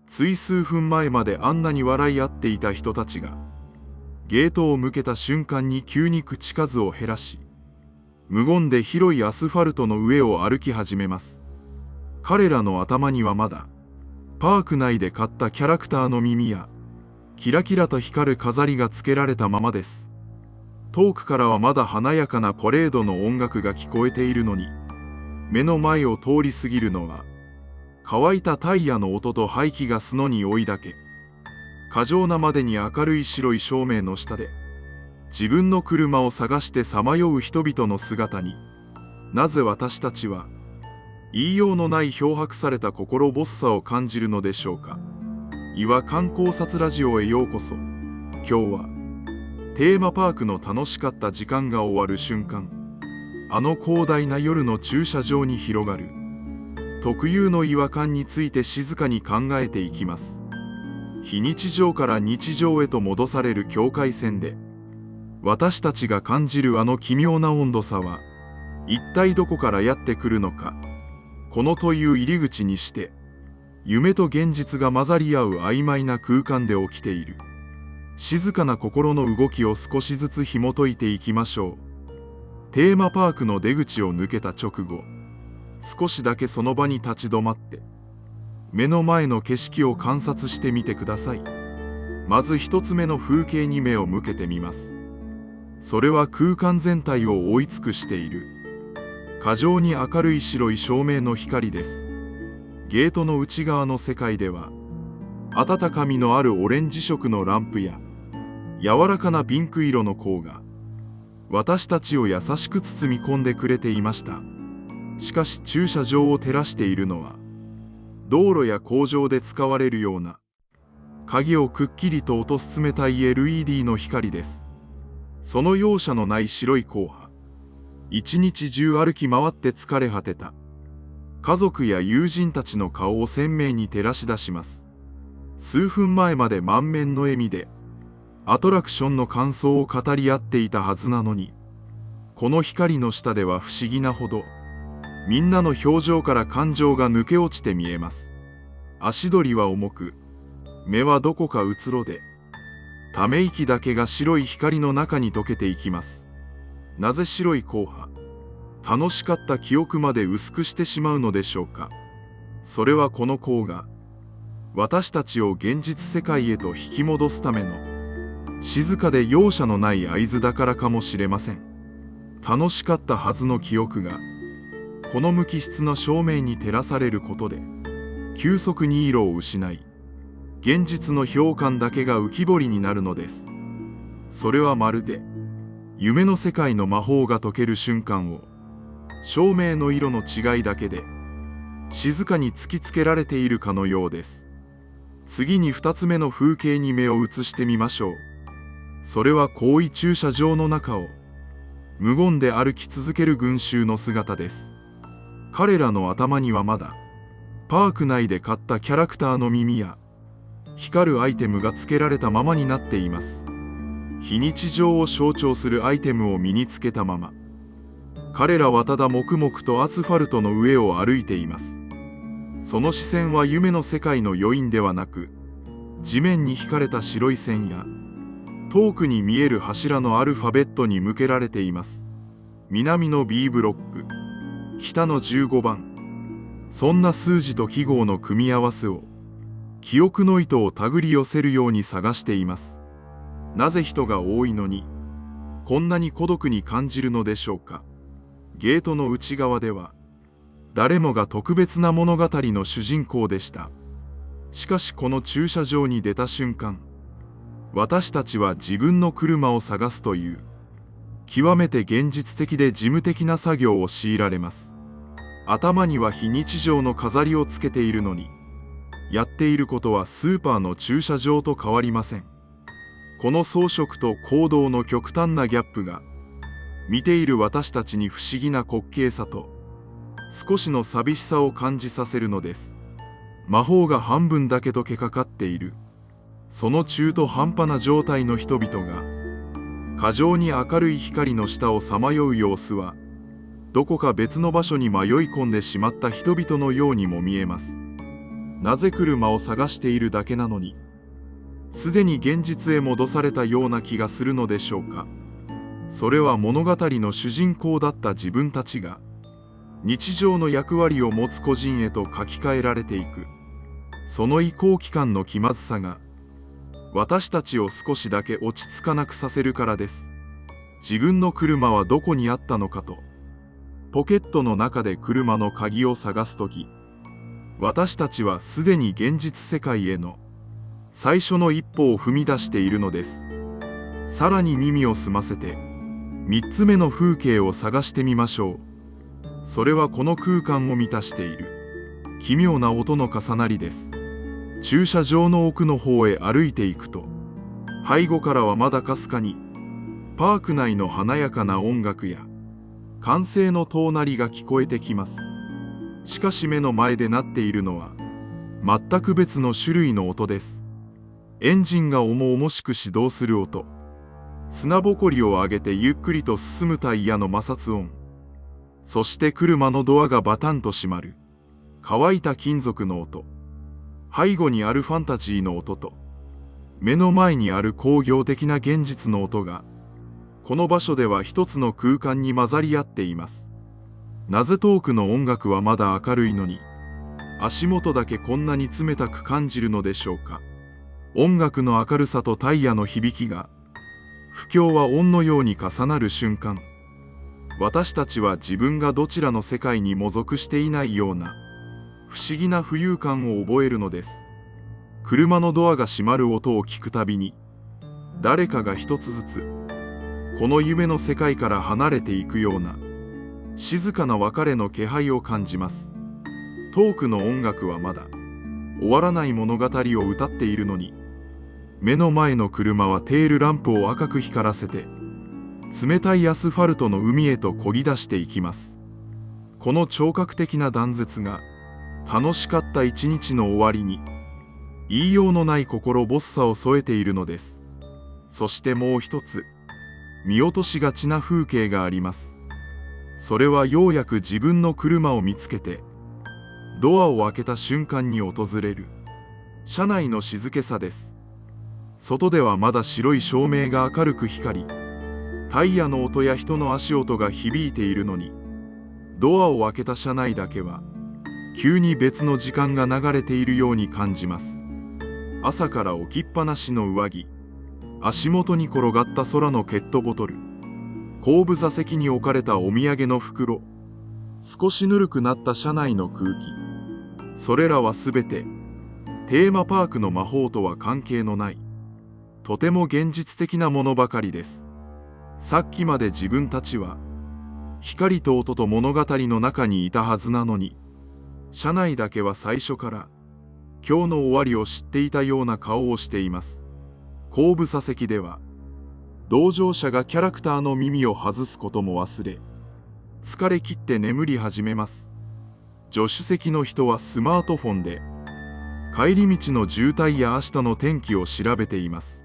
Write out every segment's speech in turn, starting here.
つい数分前まであんなに笑い合っていた人たちが、ゲートを向けた瞬間に急に口数を減らし、無言で広いアスファルトの上を歩き始めます。彼らの頭にはまだ、パーク内で買ったキャラクターの耳や、キラキラと光る飾りがつけられたままです。遠くからはまだ華やかなパレードの音楽が聞こえているのに、目の前を通り過ぎるのは、乾いたタイヤの音と排気ガスの匂いだけ。過剰なまでに明るい白い照明の下で、自分の車を探してさまよう人々の姿に、なぜ私たちは、言いようのない漂白された心細さを感じるのでしょうか。岩観光察ラジオへようこそ。今日は、テーマパークの楽しかった時間が終わる瞬間、あの広大な夜の駐車場に広がる、特有の違和感について静かに考えていきます。非日常から日常へと戻される境界線で、私たちが感じるあの奇妙な温度差は、一体どこからやってくるのか。この問いを入り口にして、夢と現実が混ざり合う曖昧な空間で起きている、静かな心の動きを少しずつ紐解いていきましょう。テーマパークの出口を抜けた直後、少しだけその場に立ち止まって、目の前の景色を観察してみてください。まず一つ目の風景に目を向けてみます。それは空間全体を覆い尽くしている、過剰に明るい白い照明の光です。ゲートの内側の世界では、温かみのあるオレンジ色のランプや、柔らかなピンク色の光が、私たちを優しく包み込んでくれていました。しかし駐車場を照らしているのは、道路や工場で使われるような、鍵をくっきりと落とす冷たい LED の光です。その容赦のない白い光波、一日中歩き回って疲れ果てた家族や友人たちの顔を鮮明に照らし出します。数分前まで満面の笑みで、アトラクションの感想を語り合っていたはずなのに、この光の下では不思議なほど、みんなの表情から感情が抜け落ちて見えます。足取りは重く、目はどこかうつろで、ため息だけが白い光の中に溶けていきます。なぜ白い光波、楽しかった記憶まで薄くしてしまうのでしょうか。それはこの光が、私たちを現実世界へと引き戻すための、静かで容赦のない合図だからかもしれません。楽しかったはずの記憶が、この無機質な照明に照らされることで、急速に色を失い、現実の表感だけが浮き彫りになるのです。それはまるで、夢の世界の魔法が解ける瞬間を、照明の色の違いだけで、静かに突きつけられているかのようです。次に二つ目の風景に目を移してみましょう。それは広い駐車場の中を、無言で歩き続ける群衆の姿です。彼らの頭にはまだ、パーク内で買ったキャラクターの耳や、光るアイテムが付けられたままになっています。非日常を象徴するアイテムを身につけたまま、彼らはただ黙々とアスファルトの上を歩いています。その視線は夢の世界の余韻ではなく、地面に引かれた白い線や、遠くに見える柱のアルファベットに向けられています。南の B ブロック、北の15番。そんな数字と記号の組み合わせを、記憶の糸を手繰り寄せるように探しています。なぜ人が多いのに、こんなに孤独に感じるのでしょうか。ゲートの内側では、誰もが特別な物語の主人公でした。しかしこの駐車場に出た瞬間、私たちは自分の車を探すという、極めて現実的で事務的な作業を強いられます。頭には非日常の飾りをつけているのに、やっていることはスーパーの駐車場と変わりません。この装飾と行動の極端なギャップが、見ている私たちに不思議な滑稽さと、少しの寂しさを感じさせるのです。魔法が半分だけとけかかっている、その中途半端な状態の人々が、過剰に明るい光の下をさまよう様子は、どこか別の場所に迷い込んでしまった人々のようにも見えます。なぜ車を探しているだけなのに、すでに現実へ戻されたような気がするのでしょうか。それは物語の主人公だった自分たちが、日常の役割を持つ個人へと書き換えられていく。その移行期間の気まずさが、私たちを少しだけ落ち着かなくさせるからです。自分の車はどこにあったのかと、ポケットの中で車の鍵を探すとき、私たちはすでに現実世界への最初の一歩を踏み出しているのです。さらに耳を澄ませて、3つ目の風景を探してみましょう。それはこの空間を満たしている奇妙な音の重なりです。駐車場の奥の方へ歩いていくと、背後からはまだかすかにパーク内の華やかな音楽や歓声の遠鳴りが聞こえてきます。しかし目の前で鳴っているのは全く別の種類の音です。エンジンが重々しく始動する音、砂ぼこりを上げてゆっくりと進むタイヤの摩擦音、そして車のドアがバタンと閉まる乾いた金属の音、背後にあるファンタジーの音と目の前にある工業的な現実の音が、この場所では一つの空間に混ざり合っています。なぜ遠くの音楽はまだ明るいのに、足元だけこんなに冷たく感じるのでしょうか。音楽の明るさとタイヤの響きが、不協和音のように重なる瞬間、私たちは自分がどちらの世界にも属していないような不思議な浮遊感を覚えるのです。車のドアが閉まる音を聞くたびに、誰かが一つずつこの夢の世界から離れていくような静かな別れの気配を感じます。遠くの音楽はまだ終わらない物語を歌っているのに、目の前の車はテールランプを赤く光らせて冷たいアスファルトの海へと漕ぎ出していきます。この聴覚的な断絶が楽しかった一日の終わりに言いようのない心細さを添えているのです。そしてもう一つ見落としがちな風景があります。それはようやく自分の車を見つけてドアを開けた瞬間に訪れる車内の静けさです。外ではまだ白い照明が明るく光り、タイヤの音や人の足音が響いているのに、ドアを開けた車内だけは急に別の時間が流れているように感じます。朝から置きっぱなしの上着、足元に転がった空のペットボトル、後部座席に置かれたお土産の袋、少しぬるくなった車内の空気、それらはすべてテーマパークの魔法とは関係のないとても現実的なものばかりです。さっきまで自分たちは光と音と物語の中にいたはずなのに、車内だけは最初から今日の終わりを知っていたような顔をしています。後部座席では同乗者がキャラクターの耳を外すことも忘れ、疲れ切って眠り始めます。助手席の人はスマートフォンで帰り道の渋滞や明日の天気を調べています。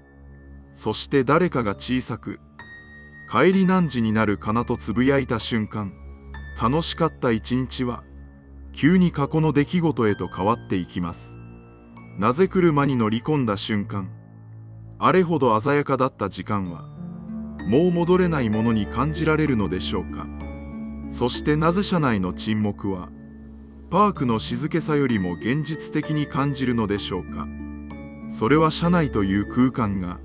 そして誰かが小さく帰り何時になるかなとつぶやいた瞬間、楽しかった一日は急に過去の出来事へと変わっていきます。なぜ車に乗り込んだ瞬間、あれほど鮮やかだった時間はもう戻れないものに感じられるのでしょうか。そしてなぜ車内の沈黙はパークの静けさよりも現実的に感じるのでしょうか。それは車内という空間が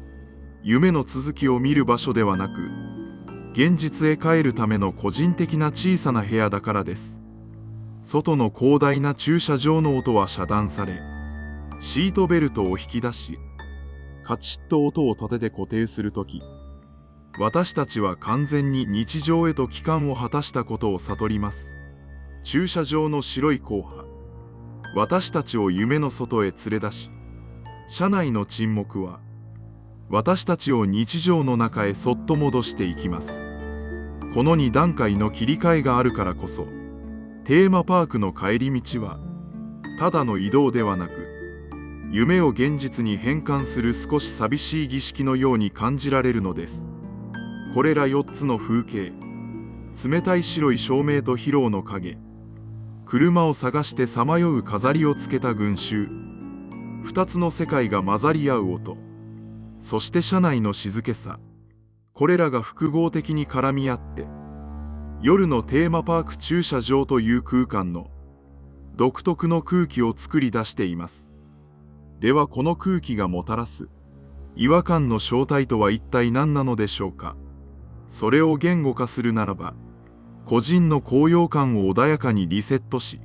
夢の続きを見る場所ではなく、現実へ帰るための個人的な小さな部屋だからです。外の広大な駐車場の音は遮断され、シートベルトを引き出し、カチッと音を立てて固定するとき、私たちは完全に日常へと帰還を果たしたことを悟ります。駐車場の白い硬派、私たちを夢の外へ連れ出し、車内の沈黙は私たちを日常の中へそっと戻していきます。この2段階の切り替えがあるからこそ、テーマパークの帰り道はただの移動ではなく、夢を現実に変換する少し寂しい儀式のように感じられるのです。これら4つの風景、冷たい白い照明と疲労の影、車を探してさまよう飾りをつけた群衆、二つの世界が混ざり合う音、そして車内の静けさ、これらが複合的に絡み合って、夜のテーマパーク駐車場という空間の独特の空気を作り出しています。ではこの空気がもたらす違和感の正体とは一体何なのでしょうか。それを言語化するならば、個人の高揚感を穏やかにリセットし、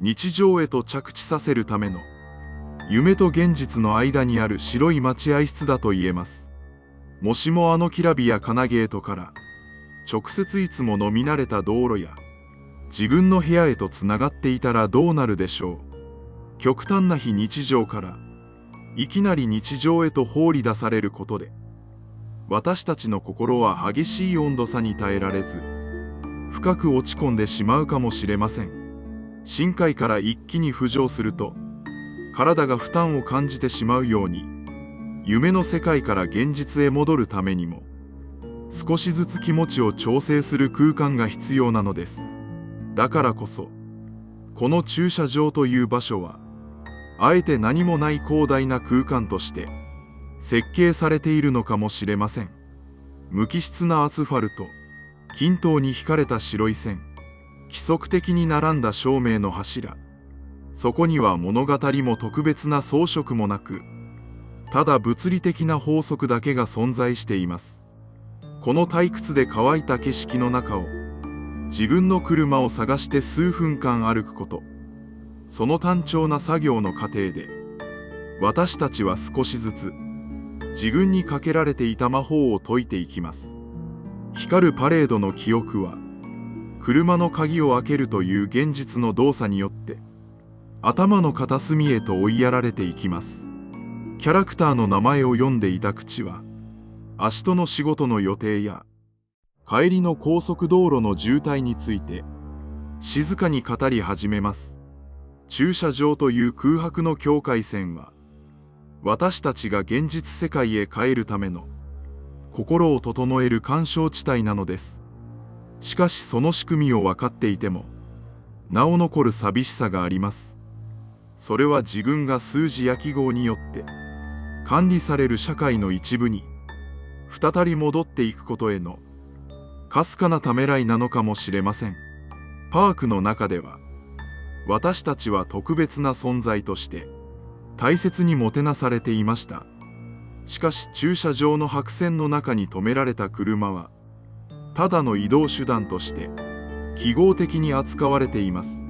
日常へと着地させるための夢と現実の間にある白い待合室だと言えます。もしもあのきらびやかなゲートから直接いつもの見慣れた道路や自分の部屋へとつながっていたらどうなるでしょう。極端な非日常からいきなり日常へと放り出されることで、私たちの心は激しい温度差に耐えられず、深く落ち込んでしまうかもしれません。深海から一気に浮上すると、体が負担を感じてしまうように、夢の世界から現実へ戻るためにも、少しずつ気持ちを調整する空間が必要なのです。だからこそ、この駐車場という場所は、あえて何もない広大な空間として設計されているのかもしれません。無機質なアスファルト、均等に引かれた白い線、規則的に並んだ照明の柱、そこには物語も特別な装飾もなく、ただ物理的な法則だけが存在しています。この退屈で乾いた景色の中を、自分の車を探して数分間歩くこと、その単調な作業の過程で、私たちは少しずつ、自分にかけられていた魔法を解いていきます。光るパレードの記憶は、車の鍵を開けるという現実の動作によって、頭の片隅へと追いやられていきます。キャラクターの名前を読んでいた口は、明日の仕事の予定や、帰りの高速道路の渋滞について、静かに語り始めます。駐車場という空白の境界線は、私たちが現実世界へ帰るための、心を整える緩衝地帯なのです。しかしその仕組みを分かっていても、なお残る寂しさがあります。それは自分が数字や記号によって管理される社会の一部に再び戻っていくことへのかすかなためらいなのかもしれません。パークの中では、私たちは特別な存在として大切にもてなされていました。しかし駐車場の白線の中に止められた車は、ただの移動手段として記号的に扱われています。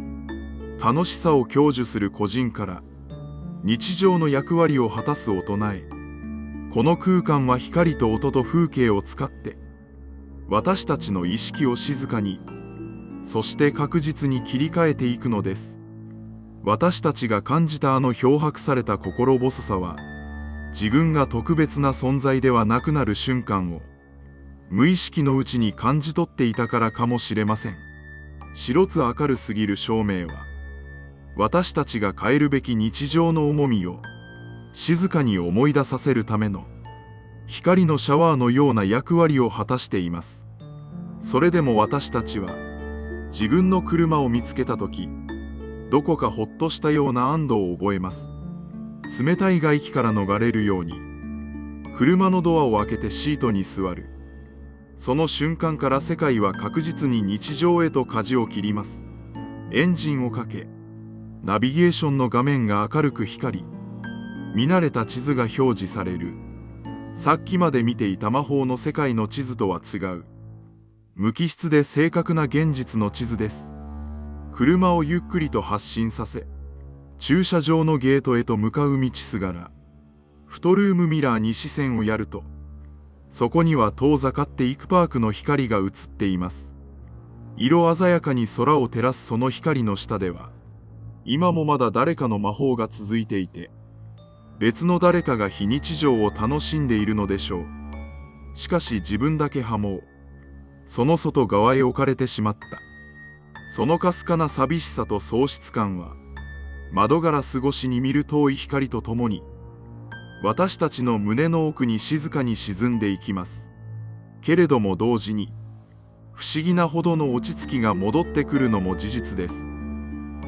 楽しさを享受する個人から日常の役割を果たす大人へ、この空間は光と音と風景を使って私たちの意識を静かに、そして確実に切り替えていくのです。私たちが感じたあの漂白された心細さは、自分が特別な存在ではなくなる瞬間を無意識のうちに感じ取っていたからかもしれません。白つ明るすぎる照明は、私たちが変えるべき日常の重みを静かに思い出させるための光のシャワーのような役割を果たしています。それでも私たちは自分の車を見つけたとき、どこかほっとしたような安堵を覚えます。冷たい外気から逃れるように車のドアを開けてシートに座る。その瞬間から世界は確実に日常へと舵を切ります。エンジンをかけ、ナビゲーションの画面が明るく光り、見慣れた地図が表示される。さっきまで見ていた魔法の世界の地図とは違う、無機質で正確な現実の地図です。車をゆっくりと発進させ、駐車場のゲートへと向かう道すがら、フトルームミラーに視線をやると、そこには遠ざかっていくパークの光が映っています。色鮮やかに空を照らすその光の下では、今もまだ誰かの魔法が続いていて、別の誰かが非日常を楽しんでいるのでしょう。しかし自分だけ破門、その外側へ置かれてしまった。そのかすかな寂しさと喪失感は、窓ガラス越しに見る遠い光とともに、私たちの胸の奥に静かに沈んでいきます。けれども同時に、不思議なほどの落ち着きが戻ってくるのも事実です。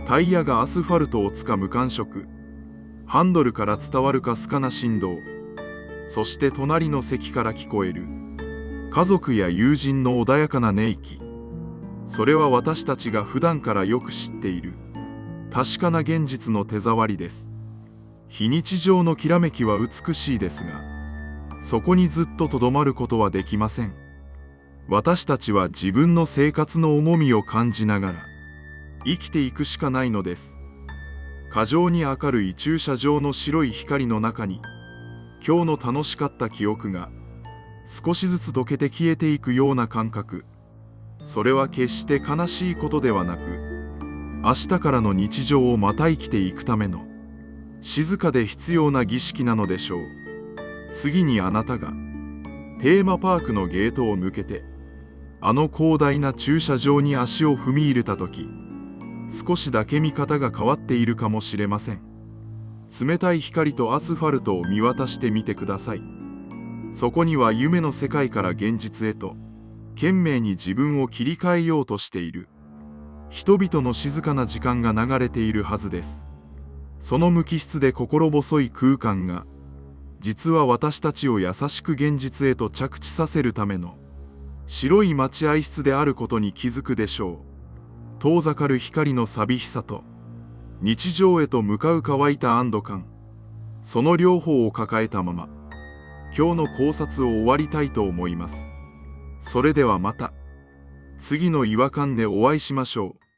タイヤがアスファルトをつかむ感触、ハンドルから伝わるかすかな振動、そして隣の席から聞こえる家族や友人の穏やかな寝息。それは私たちが普段からよく知っている確かな現実の手触りです。非日常のきらめきは美しいですが、そこにずっととどまることはできません。私たちは自分の生活の重みを感じながら生きていくしかないのです。過剰に明るい駐車場の白い光の中に、今日の楽しかった記憶が少しずつ溶けて消えていくような感覚。それは決して悲しいことではなく、明日からの日常をまた生きていくための静かで必要な儀式なのでしょう。次にあなたがテーマパークのゲートを抜けて、あの広大な駐車場に足を踏み入れたとき、少しだけ見方が変わっているかもしれません。冷たい光とアスファルトを見渡してみてください。そこには夢の世界から現実へと懸命に自分を切り替えようとしている人々の静かな時間が流れているはずです。その無機質で心細い空間が、実は私たちを優しく現実へと着地させるための白い待合室であることに気づくでしょう。遠ざかる光の寂しさと日常へと向かう乾いた安堵感、その両方を抱えたまま今日の考察を終わりたいと思います。それではまた次の違和感でお会いしましょう。